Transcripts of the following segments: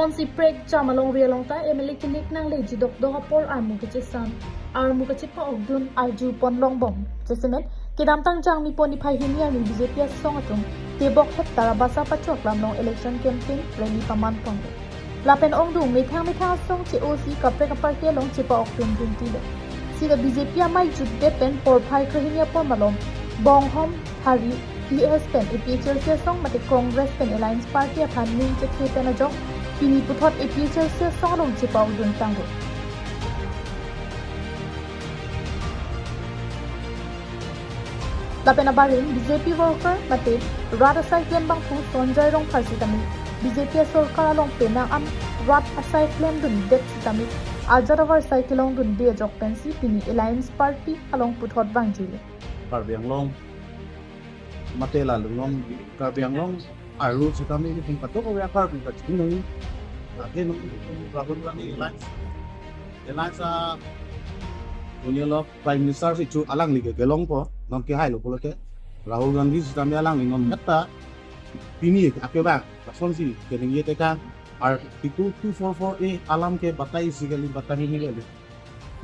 non si prek chamalong rialong ta emily kinik nang le jidok do hapor armu kechesan armu kechepa ogdun arju ponlong bom jesemen kidam tang jang mi poni phai hinia ni BJP song atung tebok het tarabasa pachok lamnong election campaign rally paman pong lapen ongdu mithang song che oc kapre kapar ke long chepa oktum junti le sida BJP mai judde pen por phai khinia por malom bong hom thari PS pen APHL se song mate Congress pen Alliance Party aphan ning che the pen ajok pini puthot APHL se song long chepa ogdun tanggo lapen abarin BJP worker mate rat asai bang thu sonjai rong pharsi tami BJP sarkar along penang am rat asai claim dun det tami ajaravar cycle long dun de jok pensi pini Alliance Party along puthot bangjile Karbiang long matela long Karbiang long aru sitami ni patok ko ya kar pinta chino akin Rahul Gandhi Alliance Unyalo Prime Minister si chu alang li ke long po non ki hai lo ko ke Rahul Gandhi sitami alang ni ngom metta pini ake ba son si ke ni yete ka article 244A alam ke batai sigali batai ni le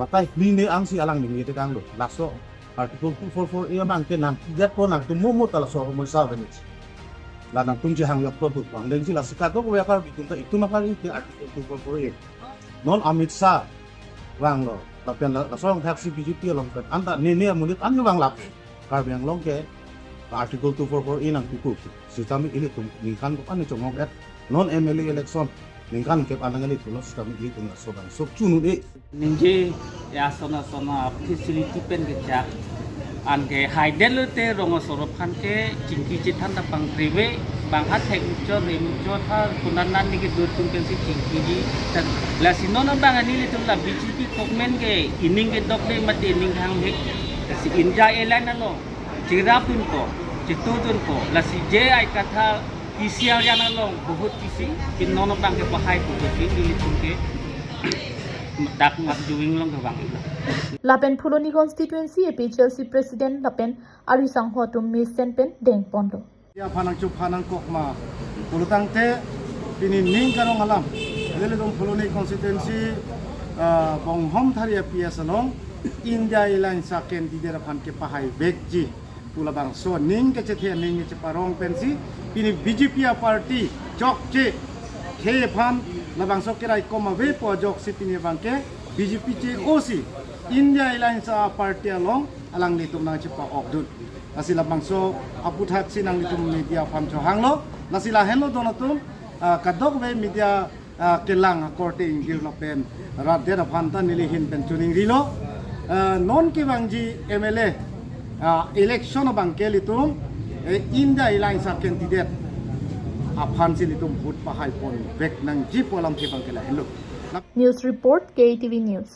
batai ni ne ang si alang ni yete kang lo laso article 244A bang ke nang jet ko nang tumo tala so mo sa venit la nang tunji hang yok to bang den sila sikato ko ya kar bitun ta itu makali ke article 244A non Amit Shah wang lo tapi la so taxi BJP long kan anta ne munit an wang lap kar yang long ke article 244A nang tuku sistem ini tum ningkan ko ani chongok et non MLA election ningkan ke anang ali tulo sistem ini tum so bang so chunu de ninje ya sona facility pen ke jak an ke haiden lute rongo sorop kan ke jingki jitan ta pang priwe bang hat hek cho rem cho tha kunanan ni ke dur tum pen si jingki ji tan la sinono bang ani le tum la BJP kokmen ke ining ke dok de mate ning hang hek si India airline alo jirapun ko jitudun ko la si je ai katha PCL jana long बहुत किसी किन्नोनो bang ke pahai ko ke ni tum ke dak ngak juwing long bang lapen phuloni constituency APHL president lapen arisang hotum mesen pen deng pondo ya phanang chu phanang kok ma ulutang te pini ning karong alam lele dom phuloni constituency bong hom thari PS along India Airlines sa candidate phan ke pahai bekji pulabang so ning ke chethe ning che parong pensi pini BJP party jok che ke phan labang sok kirai koma ve po jok si pini bangke BJP che OC India Airlines party along alang litum na che pa okdut nasila bangso aputhat sinang litum media phan cho hanglo nasila hello donatum kadok ve media kelang korte ingir lapen radde da phan ta nili hin pen tuning rilo non ki bangji MLA election bangke litum India Airlines candidate aphan silitum put pahai pon bek nang jipolam ke bangke la hello news report KTV news